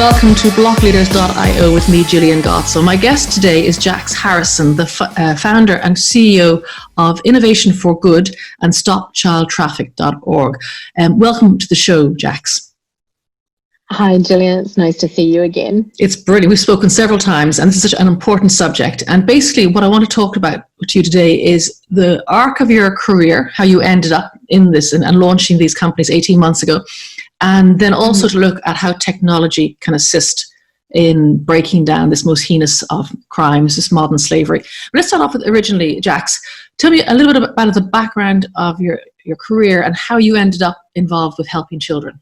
welcome to Blockleaders.io with me, Gillian Gotzo. My guest today is Jax Harrison, the founder and CEO of Innovation for Good and StopChildTraffic.org. Welcome to the show, Jax. Hi, Gillian. It's nice to see you again. It's brilliant. We've spoken several times, and this is such an important subject. And basically, what I want to talk about to you today is the arc of your career, how you ended up in this and launching these companies 18 months ago. And then also to look at how technology can assist in breaking down this most heinous of crimes, this modern slavery. But let's start off with originally, Jax. Tell me a little bit about the background of your career and how you ended up involved with helping children.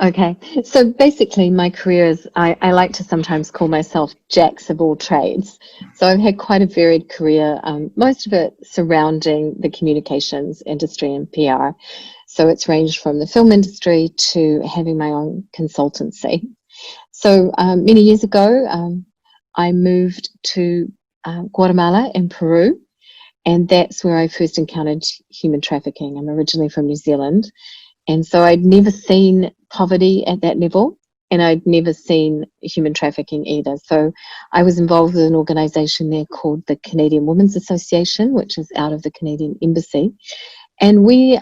Okay, so basically my career is, I like to sometimes call myself Jax of all trades. So I've had quite a varied career, most of it surrounding the communications industry and PR. So it's ranged from the film industry to having my own consultancy. So many years ago, I moved to Guatemala and Peru, and that's where I first encountered human trafficking. I'm originally from New Zealand, and so I'd never seen poverty at that level, and I'd never seen human trafficking either. So I was involved with an organisation there called the Canadian Women's Association, which is out of the Canadian Embassy, and we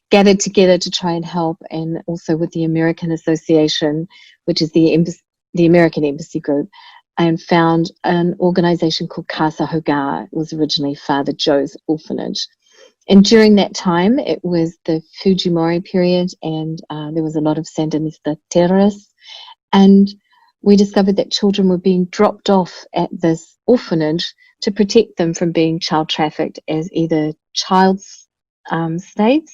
gathered together to try and help, and also with the American Association, which is the American Embassy Group, and found an organisation called Casa Hogar. It was originally Father Joe's orphanage. And during that time, it was the Fujimori period, and there was a lot of Sandinista terrorists. And we discovered that children were being dropped off at this orphanage to protect them from being child trafficked as either child slaves,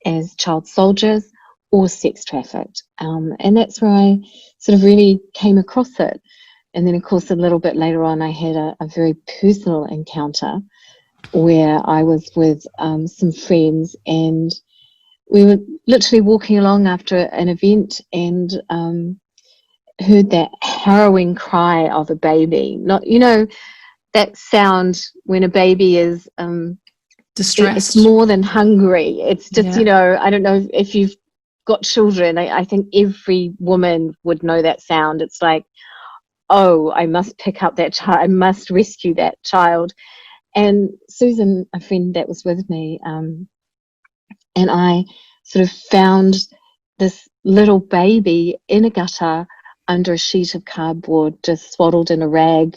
as child soldiers, or sex trafficked. And that's where I sort of really came across it. And then, of course, a little bit later on, I had a very personal encounter where I was with some friends, and we were literally walking along after an event and heard that harrowing cry of a baby. Not, you know, that sound when a baby is distressed. It's more than hungry. It's just, Yeah. you know, I don't know if you've got children. I think every woman would know that sound. It's like, oh, I must pick up that child. I must rescue that child. And Susan, a friend that was with me, and I sort of found this little baby in a gutter under a sheet of cardboard, just swaddled in a rag,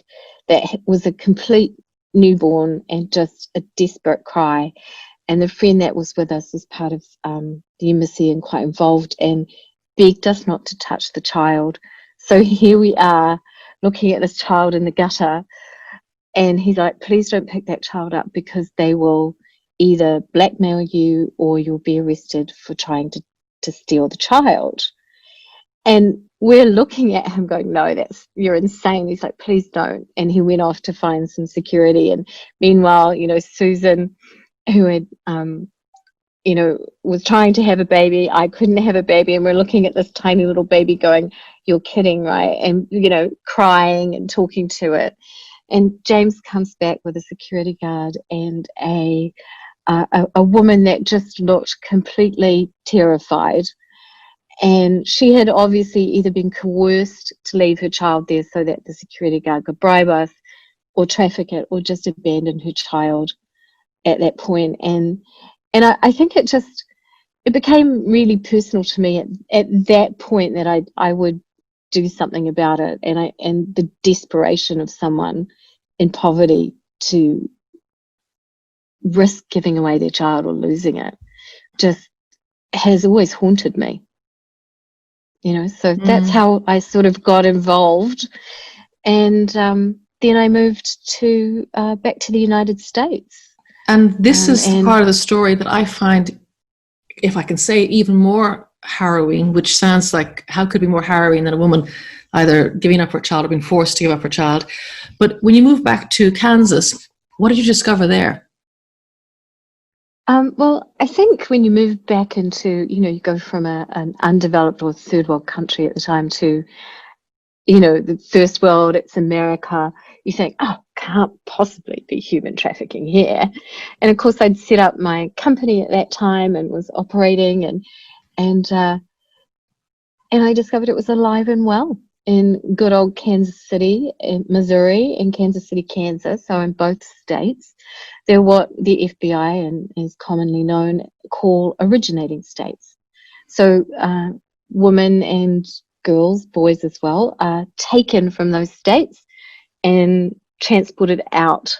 that was a complete newborn and just a desperate cry. And the friend that was with us was part of the embassy and quite involved, and begged us not to touch the child. So here we are looking at this child in the gutter, and he's like, please don't pick that child up, because they will either blackmail you or you'll be arrested for trying to steal the child. And we're looking at him going, no, you're insane. He's like, please don't. And he went off to find some security. And meanwhile, you know, Susan, who had, you know, was trying to have a baby, I couldn't have a baby. And we're looking at this tiny little baby going, you're kidding, right? And, you know, crying and talking to it. And James comes back with a security guard and a woman that just looked completely terrified. And she had obviously either been coerced to leave her child there so that the security guard could bribe us, or traffic it, or just abandon her child at that point. And I think it became really personal to me at that point that I would do something about it. And the desperation of someone in poverty to risk giving away their child or losing it just has always haunted me. You know, so that's how I sort of got involved. And then I moved back to the United States. And this is part of the story that I find, if I can say, even more harrowing, which sounds like, how could it be more harrowing than a woman either giving up her child or being forced to give up her child? But when you moved back to Kansas, what did you discover there? Well, I think when you move back into, you know, you go from an undeveloped or third world country at the time to, you know, the first world, it's America, you think, oh, can't possibly be human trafficking here. And of course, I'd set up my company at that time and was operating, and And I discovered it was alive and well in good old Kansas City, in Missouri, and Kansas City, Kansas, so in both states. They're what the FBI, and is commonly known, call originating states. So women and girls, boys as well, are taken from those states and transported out.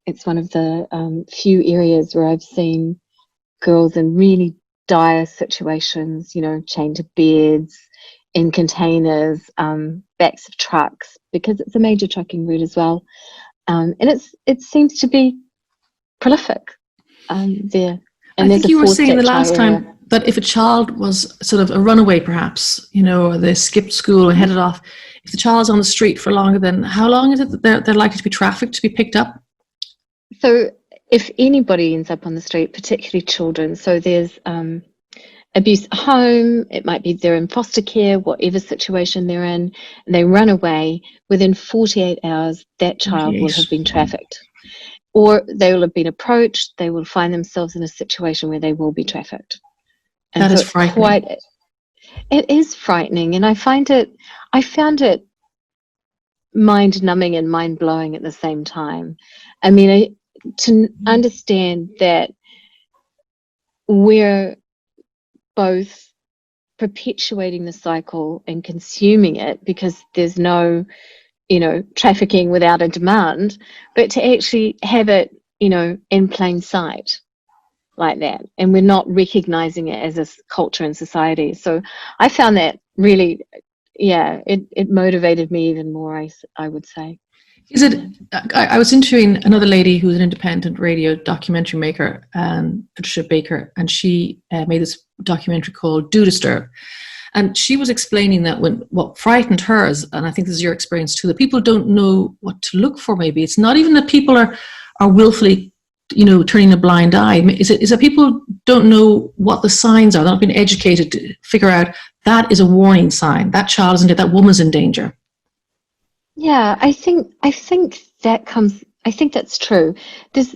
It's one of the few areas where I've seen girls in really dire situations, you know, chained to beds, in containers, backs of trucks, because it's a major trucking route as well. And it seems to be prolific there. And I think you were saying the last time that if a child was sort of a runaway, perhaps, you know, or they skipped school and headed off, if the child's on the street for longer, then how long is it that they're likely to be trafficked, to be picked up? So if anybody ends up on the street, particularly children, so there's abuse at home, it might be they're in foster care, whatever situation they're in, and they run away, within 48 hours, that child will have been trafficked. Or they will have been approached, they will find themselves in a situation where they will be trafficked. And that is frightening. It is frightening, and I found it mind-numbing and mind-blowing at the same time. I mean, to understand that we're both perpetuating the cycle and consuming it, because there's no, you know, trafficking without a demand, but to actually have it, you know, in plain sight like that, and we're not recognizing it as a culture and society. So I found that really, yeah, it motivated me even more, I would say. Is it? I was interviewing another lady who's an independent radio documentary maker, Patricia Baker, and she made this documentary called Do Disturb. And she was explaining that what frightened her is, and I think this is your experience too, that people don't know what to look for. Maybe it's not even that people are willfully, you know, turning a blind eye. Is it that people don't know what the signs are? They're not being educated to figure out that is a warning sign. That child is in danger. That woman's in danger. Yeah, I think that comes. I think that's true. There's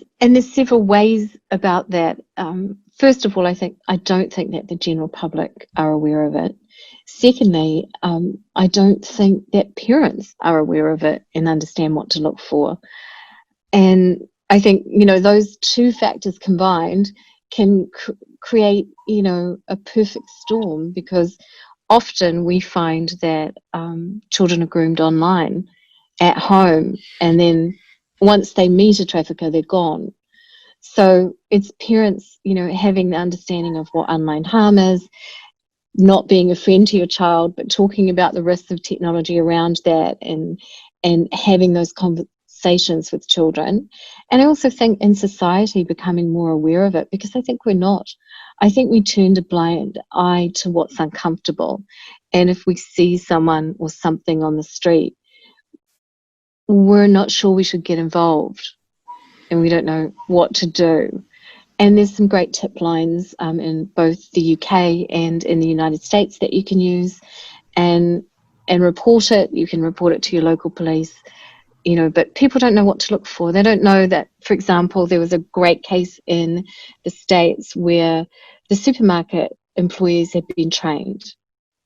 several ways about that. First of all, I don't think that the general public are aware of it. Secondly, I don't think that parents are aware of it and understand what to look for. And I think, you know, those two factors combined can create, you know, a perfect storm, because often we find that children are groomed online at home, and then once they meet a trafficker, they're gone. So it's parents, you know, having the understanding of what online harm is, not being a friend to your child, but talking about the risks of technology around that, and having those conversations with children. And I also think in society becoming more aware of it, because I think we're not. I think we turned a blind eye to what's uncomfortable. And if we see someone or something on the street, we're not sure we should get involved, and we don't know what to do. And there's some great tip lines in both the UK and in the United States that you can use and report it. You can report it to your local police, you know, but people don't know what to look for. They don't know that, for example, there was a great case in the States where the supermarket employees had been trained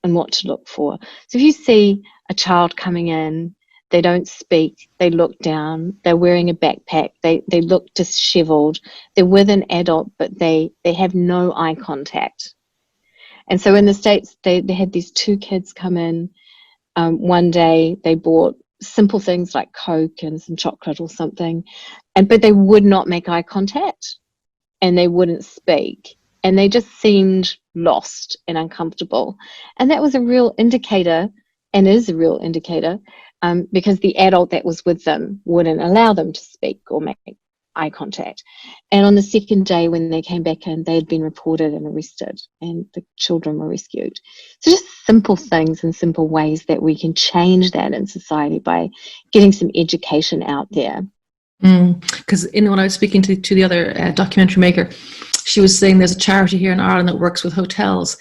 on what to look for. So if you see a child coming in, they don't speak, they look down, they're wearing a backpack, they look disheveled, they're with an adult, but they have no eye contact. And so in the States, they had these two kids come in. One day they bought simple things like Coke and some chocolate or something, but they would not make eye contact, and they wouldn't speak, and they just seemed lost and uncomfortable. And that was a real indicator, and is a real indicator, because the adult that was with them wouldn't allow them to speak or make eye contact. And on the second day when they came back in, they had been reported and arrested, and the children were rescued. So just simple things and simple ways that we can change that in society by getting some education out there. Because when I was speaking to the other documentary maker, she was saying there's a charity here in Ireland that works with hotels,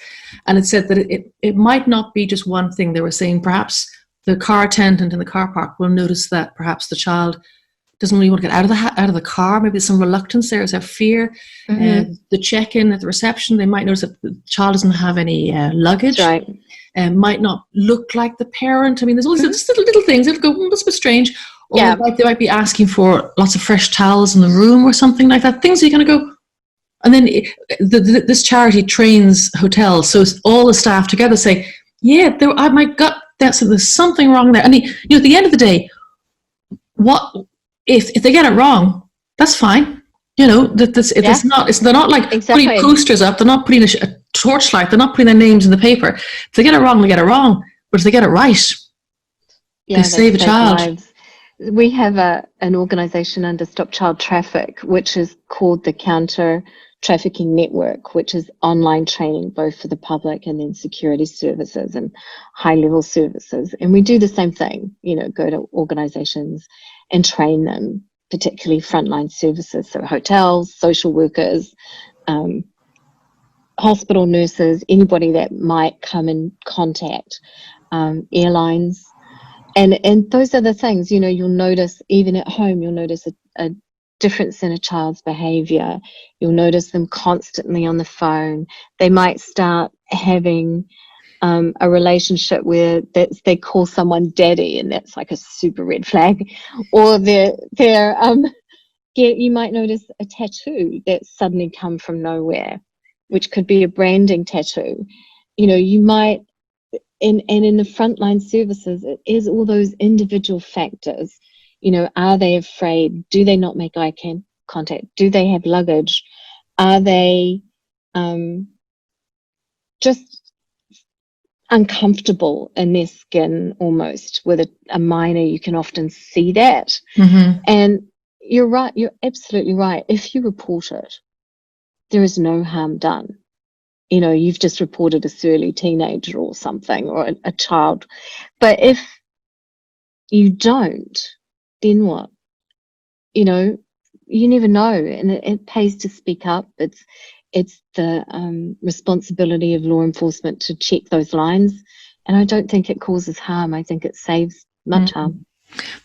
and it said that it might not be just one thing. They were saying perhaps the car attendant in the car park will notice that perhaps the child doesn't really want to get out of the car. Maybe there's some reluctance there, is there fear? The check-in at the reception, they might notice that the child doesn't have any luggage. Right. might not look like the parent. I mean, there's all these just little things that go, that's a bit strange. Or they might be asking for lots of fresh towels in the room or something like that. Things you're going to go. And then this charity trains hotels, so all the staff together say, yeah, my gut, there's something wrong there. And at the end of the day, what if they get it wrong? That's fine. They're not like putting posters up. They're not putting a torchlight. They're not putting their names in the paper. If they get it wrong, they get it wrong. But if they get it right, they save a child. Lives. We have an organisation under StopChildTraffic, which is called the Counter Trafficking Network, which is online training both for the public and then security services and high-level services. And we do the same thing, go to organisations and train them, particularly frontline services, so hotels, social workers, hospital nurses, anybody that might come in contact, airlines. And those are the things, you'll notice even at home, you'll notice a difference in a child's behaviour. You'll notice them constantly on the phone. They might start having a relationship where they call someone daddy, and that's like a super red flag. Or you might notice a tattoo that's suddenly come from nowhere, which could be a branding tattoo. You might, and in the frontline services, it is all those individual factors. Are they afraid? Do they not make eye contact? Do they have luggage? Are they just uncomfortable in their skin almost? With a minor, you can often see that. Mm-hmm. And you're right. You're absolutely right. If you report it, there is no harm done. You've just reported a surly teenager or something, or a child. But if you don't, then what? You never know, and it pays to speak up. It's the responsibility of law enforcement to check those lines, and I don't think it causes harm. I think it saves much harm.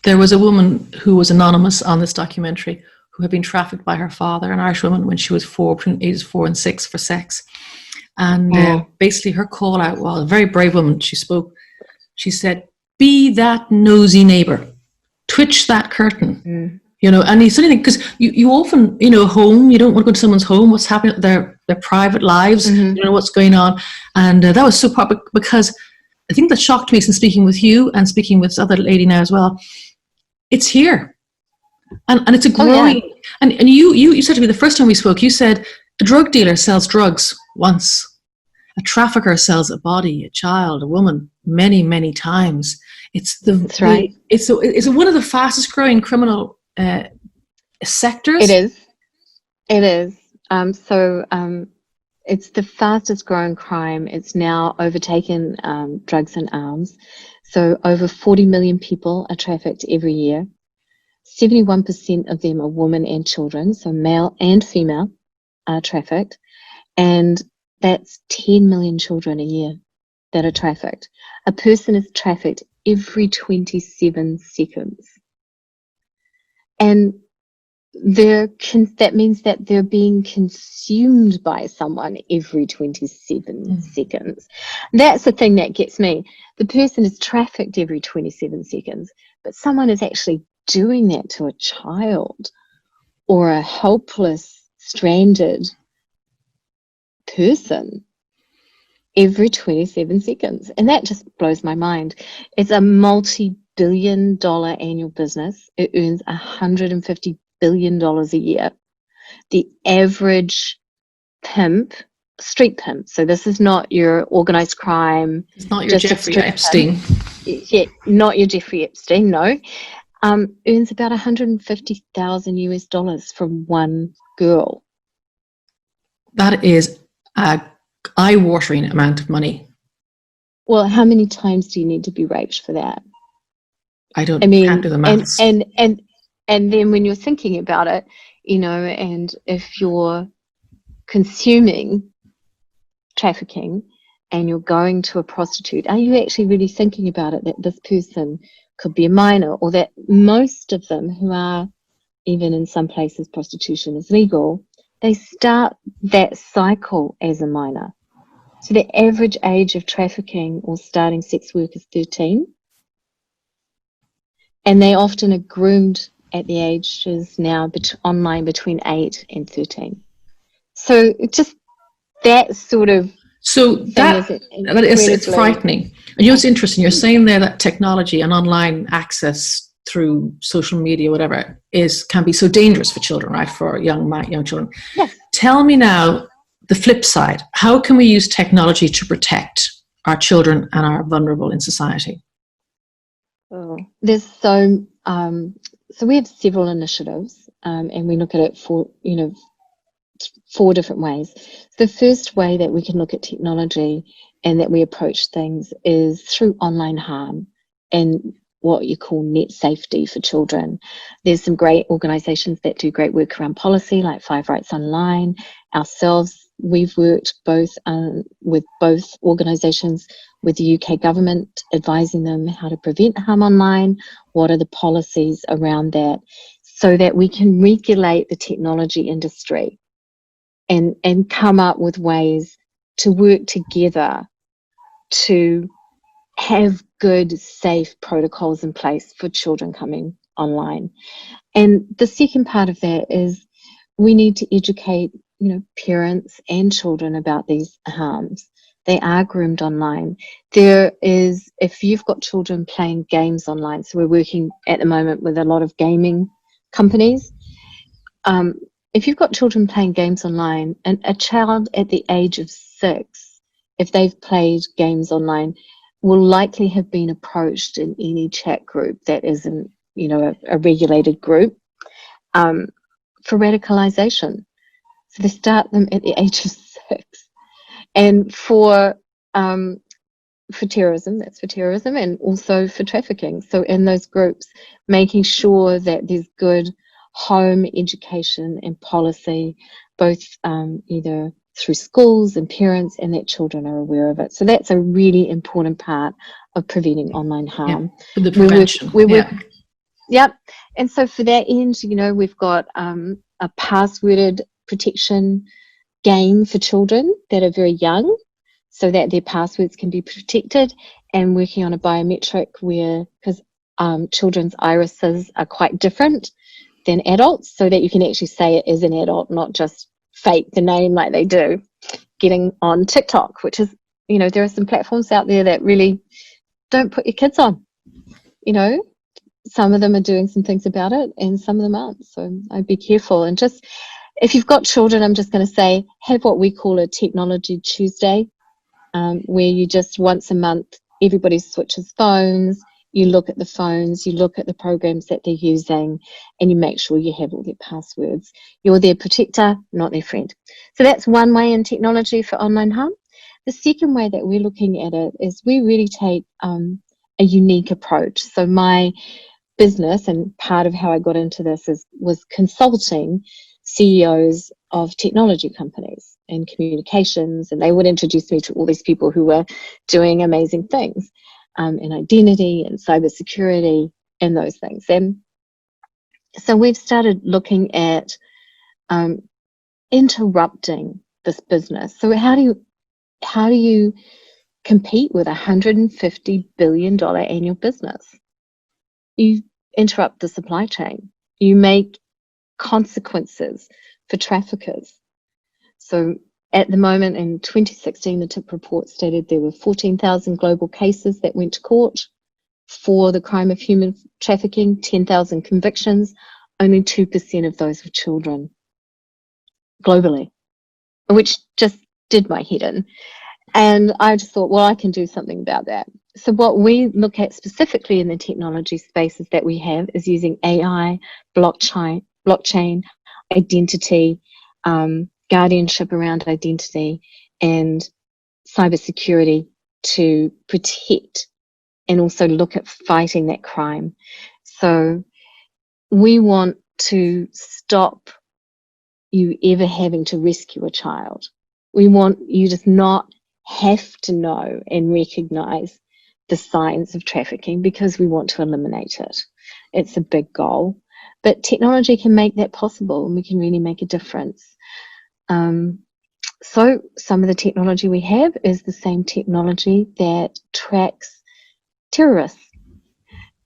There was a woman who was anonymous on this documentary who had been trafficked by her father, an Irish woman, when she was between ages 4 and 6, for sex. And basically her call out was, a very brave woman, she spoke, she said, be that nosy neighbour, twitch that curtain. And it's something, because you often, home, you don't want to go to someone's home, what's happening at their private lives, what's going on. And that was so popular, because I think that shocked me, since speaking with you and speaking with this other lady now as well, it's here. And it's a growing, and you said to me the first time we spoke, you said a drug dealer sells drugs once. A trafficker sells a body, a child, a woman, many, many times. That's right. It's one of the fastest growing criminal sectors. It is. It's the fastest growing crime. It's now overtaken drugs and arms. So over 40 million people are trafficked every year. 71% of them are women and children, so male and female are trafficked. And that's 10 million children a year that are trafficked. A person is trafficked every 27 seconds. And that means that they're being consumed by someone every 27 seconds. That's the thing that gets me. The person is trafficked every 27 seconds, but someone is actually doing that to a child or a helpless, stranded person every 27 seconds. And that just blows my mind. It's a multi-billion-dollar annual business. It earns $150 billion a year. The average pimp, street pimp, so this is not your organized crime. It's not your Jeffrey Epstein. Yeah, not your Jeffrey Epstein, no. Earns about $150,000 from one girl. That is an eye-watering amount of money. Well, how many times do you need to be raped for that? Can't do the maths. And then when you're thinking about it, and if you're consuming trafficking and you're going to a prostitute, are you actually really thinking about it, that this person could be a minor, or that most of them who are, even in some places prostitution is legal, they start that cycle as a minor. So the average age of trafficking or starting sex work is 13. And they often are groomed at the ages now online between 8 and 13. So it's just that sort of So thing is it's frightening. And it's interesting. You're saying there that technology and online access through social media, whatever, can be so dangerous for children, right? For young children. Yes. Tell me now the flip side. How can we use technology to protect our children and our vulnerable in society? Oh, there's so we have several initiatives, and we look at it for 4 different ways. The first way that we can look at technology and that we approach things is through online harm and what you call net safety for children. There's some great organisations that do great work around policy, like Five Rights Online. Ourselves, we've worked with both organisations, with the UK government, advising them how to prevent harm online, what are the policies around that, so that we can regulate the technology industry and come up with ways to work together to have good, safe protocols in place for children coming online. And the second part of that is we need to educate, parents and children about these harms. They are groomed online. If you've got children playing games online, so we're working at the moment with a lot of gaming companies. If you've got children playing games online, and a child at the age of 6, if they've played games online, will likely have been approached in any chat group that isn't, a regulated group, for radicalization. So they start them at the age of 6. And for terrorism, that's for terrorism, and also for trafficking. So in those groups, making sure that there's good home education and policy, both either through schools and parents, and that children are aware of it. So that's a really important part of preventing online harm. Yeah, for the prevention. Yep. And so for that end, we've got a passworded protection game for children that are very young, so that their passwords can be protected, and working on a biometric because children's irises are quite different than adults, so that you can actually say it is an adult, not just fake the name like they do getting on TikTok, which is, there are some platforms out there that really don't put your kids on. Some of them are doing some things about it and some of them aren't. So I'd be careful. And just, if you've got children, I'm just going to say, have what we call a Technology Tuesday, where you just once a month, everybody switches phones. You look at the phones, you look at the programs that they're using, and you make sure you have all their passwords. You're their protector, not their friend. So that's one way in technology for online harm. The second way that we're looking at it is we really take a unique approach. So my business, and part of how I got into this, was consulting CEOs of technology companies and communications, and they would introduce me to all these people who were doing amazing things. In identity and cybersecurity and those things. And so we've started looking at interrupting this business. So how do you compete with $150 billion annual business? You interrupt the supply chain. You make consequences for traffickers. So at the moment, in 2016, the TIP report stated there were 14,000 global cases that went to court for the crime of human trafficking, 10,000 convictions. Only 2% of those were children globally, which just did my head in. And I just thought, well, I can do something about that. So what we look at specifically in the technology spaces that we have is using AI, blockchain, identity, guardianship around identity, and cybersecurity to protect and also look at fighting that crime. So we want to stop you ever having to rescue a child. We want you to not have to know and recognize the signs of trafficking, because we want to eliminate it. It's a big goal, but technology can make that possible, and we can really make a difference. So some of the technology we have is the same technology that tracks terrorists.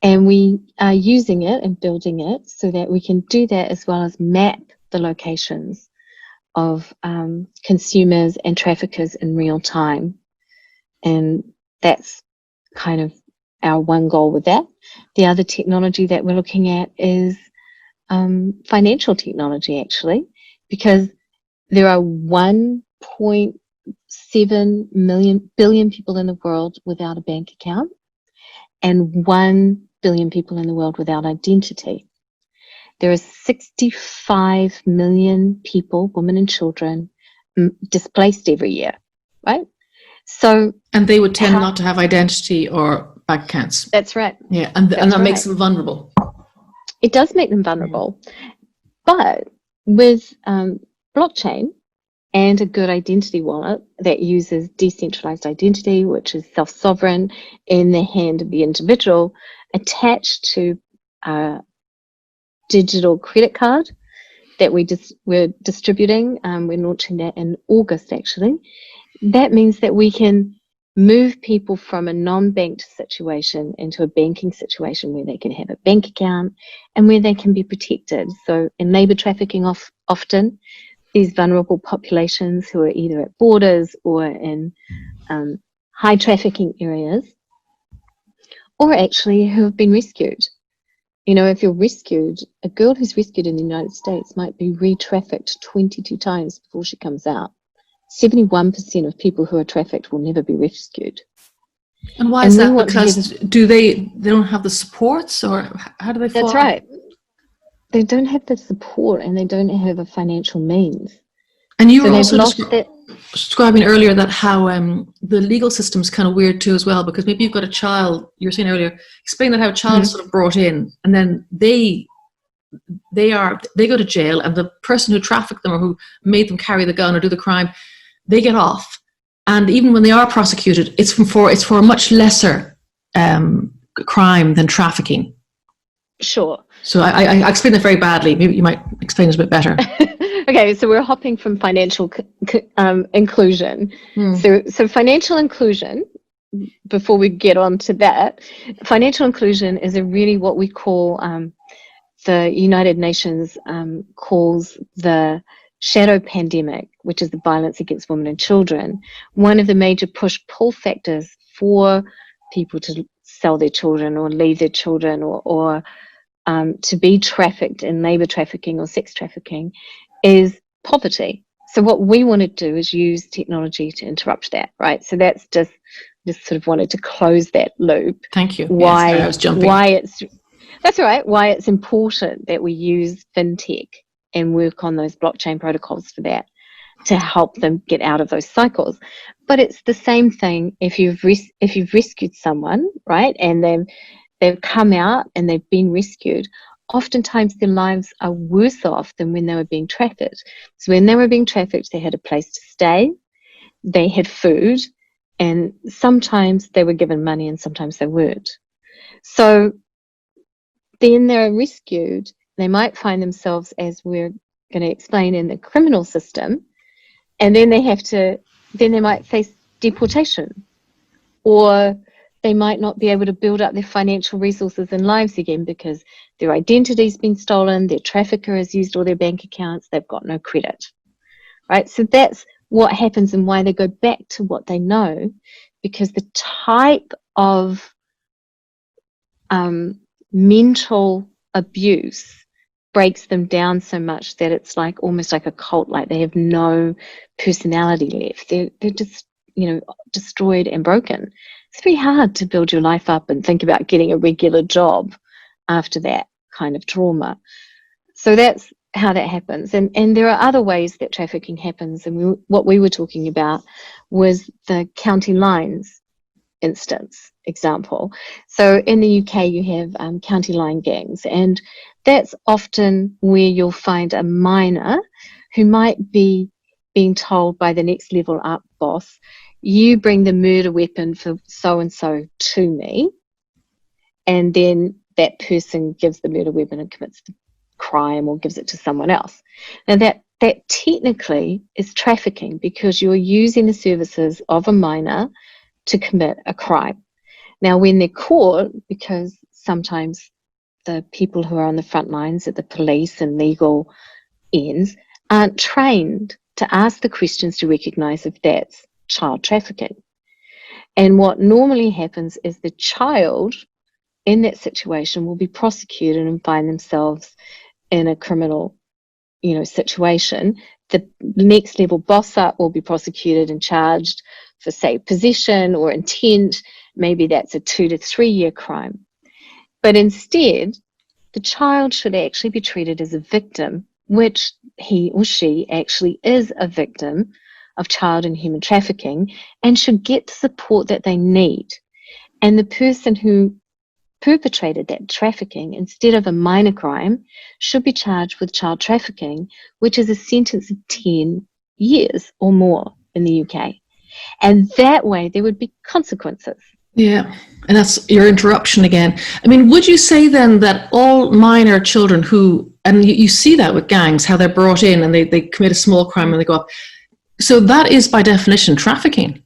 And we are using it and building it so that we can do that as well as map the locations of consumers and traffickers in real time. And that's kind of our one goal with that. The other technology that we're looking at is financial technology, actually, because there are 1.7 billion people in the world without a bank account and 1 billion people in the world without identity. There are 65 million people, women and children, displaced every year, right? So, and they would tend not to have identity or bank accounts. That's right. Yeah, and that makes them vulnerable. It does make them vulnerable. But with blockchain and a good identity wallet that uses decentralized identity, which is self-sovereign in the hand of the individual, attached to a digital credit card that we're distributing. We're launching that in August, actually. That means that we can move people from a non-banked situation into a banking situation where they can have a bank account and where they can be protected. So in labor trafficking, often these vulnerable populations who are either at borders or in high trafficking areas, or actually who have been rescued. You know, if you're rescued, a girl who's rescued in the United States might be re-trafficked 22 times before she comes out. 71% of people who are trafficked will never be rescued. And why is that? Because they don't have the supports, or how do they fall? That's right. They don't have the support and they don't have a financial means. And you were also describing earlier that how the legal system is kind of weird too as well, because maybe you've got a child, you were saying earlier, explain that how a child is sort of brought in and then they go to jail, and the person who trafficked them or who made them carry the gun or do the crime, they get off. And even when they are prosecuted, it's for a much lesser crime than trafficking. Sure. So I explained that very badly. Maybe you might explain it a bit better. Okay, so we're hopping from financial inclusion. So financial inclusion, before we get on to that, financial inclusion is really what we call, the United Nations calls the shadow pandemic, which is the violence against women and children. One of the major push-pull factors for people to sell their children or leave their children or to be trafficked in labor trafficking or sex trafficking is poverty. So what we want to do is use technology to interrupt that, right? So that's just sort of wanted to close that loop. Thank you. Why, I was jumping. That's right. Why it's important that we use fintech and work on those blockchain protocols for that, to help them get out of those cycles. But it's the same thing if you've rescued someone, right, and they've come out and they've been rescued. Oftentimes their lives are worse off than when they were being trafficked. So when they were being trafficked, they had a place to stay, they had food, and sometimes they were given money and sometimes they weren't. So then they're rescued. They might find themselves, as we're going to explain, in the criminal system, and then they might face deportation, or they might not be able to build up their financial resources and lives again because their identity's been stolen, their trafficker has used all their bank accounts, they've got no credit, right? So that's what happens and why they go back to what they know, because the type of mental abuse breaks them down so much that it's like almost like a cult, like they have no personality left. They're just, destroyed and broken. It's very hard to build your life up and think about getting a regular job after that kind of trauma. So that's how that happens. And there are other ways that trafficking happens. And what we were talking about was the county lines example. So in the UK, you have county line gangs, and that's often where you'll find a minor who might be being told by the next level up boss, you bring the murder weapon for so-and-so to me, and then that person gives the murder weapon and commits the crime or gives it to someone else. Now that that technically is trafficking because you're using the services of a minor to commit a crime. Now, when they're caught, because sometimes the people who are on the front lines at the police and legal ends aren't trained to ask the questions to recognise if that's child trafficking. And what normally happens is the child in that situation will be prosecuted and find themselves in a criminal, situation. The next level boss up will be prosecuted and charged for, say, possession or intent. Maybe that's a 2 to 3 year crime. But instead, the child should actually be treated as a victim, which he or she actually is a victim of child and human trafficking and should get the support that they need. And the person who perpetrated that trafficking, instead of a minor crime, should be charged with child trafficking, which is a sentence of 10 years or more in the UK. And that way there would be consequences. Yeah, and that's your interruption again. I mean, would you say then that all minor children who, and you see that with gangs, how they're brought in and they commit a small crime and they go up, so that is by definition trafficking?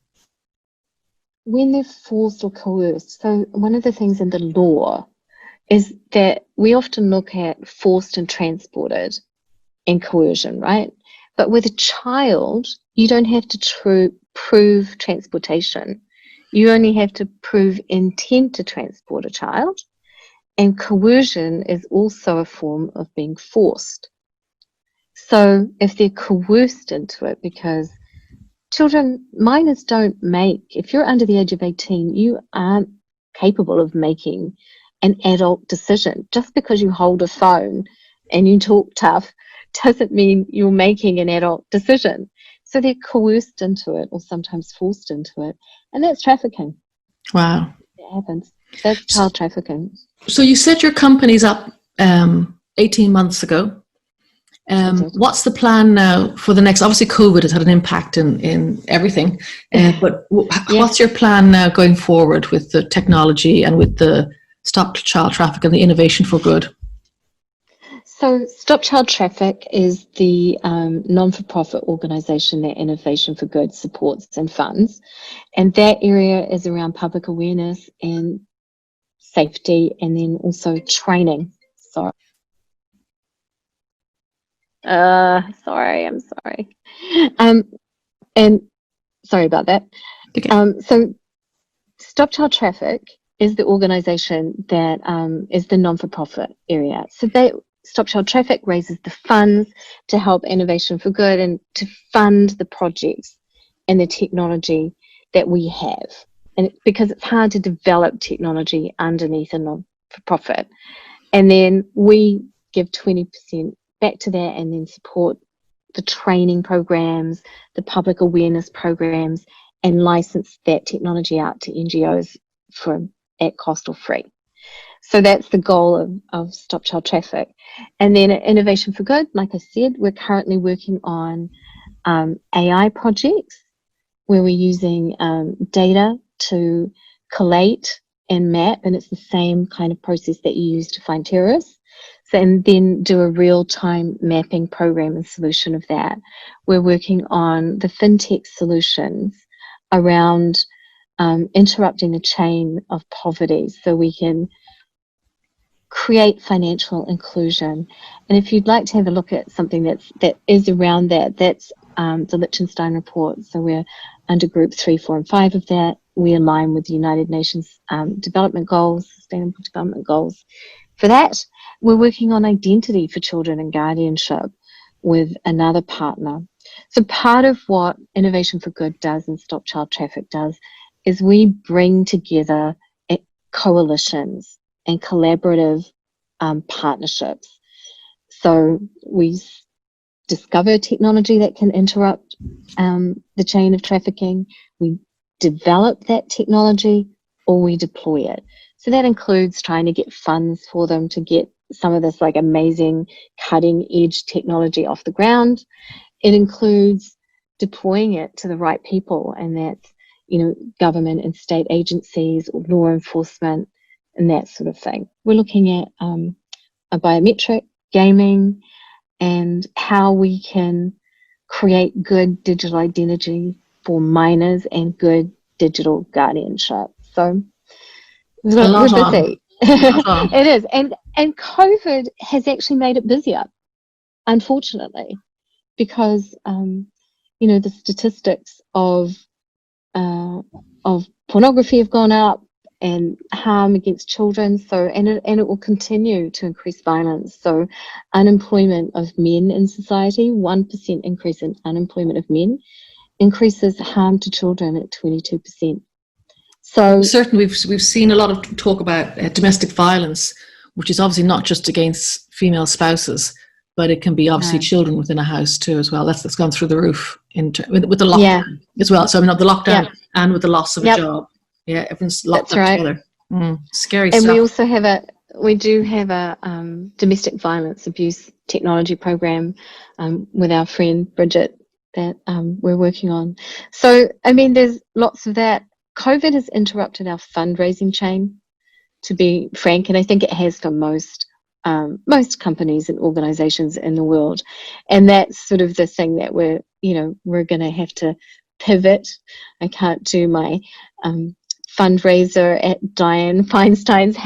When they're forced or coerced, so one of the things in the law is that we often look at forced and transported and coercion, right? But with a child, you don't have to prove transportation. You only have to prove intent to transport a child. And coercion is also a form of being forced. So if they're coerced into it, because minors don't make, if you're under the age of 18, you aren't capable of making an adult decision. Just because you hold a phone and you talk tough doesn't mean you're making an adult decision. So they're coerced into it or sometimes forced into it. And that's trafficking. Wow. It happens. That's child trafficking. So you set your companies up 18 months ago. What's the plan now for the next? Obviously, COVID has had an impact in everything. But what's your plan now going forward with the technology and with the Stop Child Traffic and the Innovation for Good? So Stop Child Traffic is the non-for-profit organisation that Innovation for Good supports and funds. And that area is around public awareness and safety, and then also training. I'm sorry. And sorry about that. Okay. So Stop Child Traffic is the organisation that is the non-for-profit area. So Stop Child Traffic raises the funds to help Innovation for Good and to fund the projects and the technology that we have. And because it's hard to develop technology underneath a non-for-profit. And then we give 20% back to that and then support the training programs, the public awareness programs, and license that technology out to NGOs at cost or free. So that's the goal of Stop Child Traffic. And then at Innovation for Good, like I said, we're currently working on AI projects where we're using data to collate and map, and it's the same kind of process that you use to find terrorists. So, and then do a real-time mapping program and solution of that. We're working on the fintech solutions around interrupting the chain of poverty so we can create financial inclusion. And if you'd like to have a look at something that is around that, that's the Liechtenstein report. So we're under group 3, 4, and 5 of that. We align with the United Nations development goals, sustainable development goals. For that, we're working on identity for children and guardianship with another partner. So part of what Innovation for Good does and Stop Child Traffic does is we bring together coalitions and collaborative partnerships. So we discover technology that can interrupt the chain of trafficking, we develop that technology, or we deploy it. So that includes trying to get funds for them to get some of this like amazing cutting edge technology off the ground. It includes deploying it to the right people, and that's, government and state agencies or law enforcement and that sort of thing. We're looking at a biometric, gaming, and how we can create good digital identity for minors and good digital guardianship. So we're busy. It is. And COVID has actually made it busier, unfortunately, because the statistics of pornography have gone up, and harm against children. So, and it will continue to increase violence. So, unemployment of men in society, 1% increase in unemployment of men, increases harm to children at 22%. So certainly, we've seen a lot of talk about domestic violence, which is obviously not just against female spouses, but it can be obviously children within a house too as well. That's gone through the roof with the lockdown as well. So I mean, the lockdown and with the loss of a job. Yeah, everyone's locked up together. Scary and stuff. we also we do have a domestic violence abuse technology program with our friend Bridget that we're working on. So, I mean, there's lots of that. COVID has interrupted our fundraising chain, to be frank, and I think it has for most companies and organizations in the world. And that's sort of the thing that we're going to have to pivot. I can't do my fundraiser at Dianne Feinstein's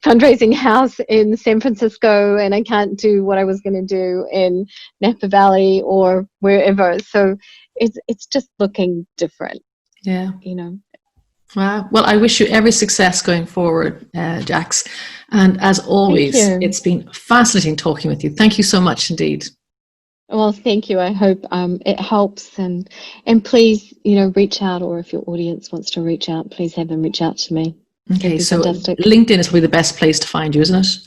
fundraising house in San Francisco, and I can't do what I was going to do in Napa Valley or wherever. So it's just looking different. Yeah. Wow. Well, I wish you every success going forward, Jaxs. And as always, it's been fascinating talking with you. Thank you so much indeed. Well, thank you. I hope it helps, and please, reach out, or if your audience wants to reach out, please have them reach out to me. Okay, so fantastic. LinkedIn is probably the best place to find you, isn't it?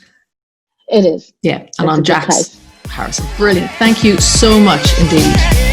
It is. Yeah, and on Jaxs Harrison. Brilliant. Thank you so much indeed.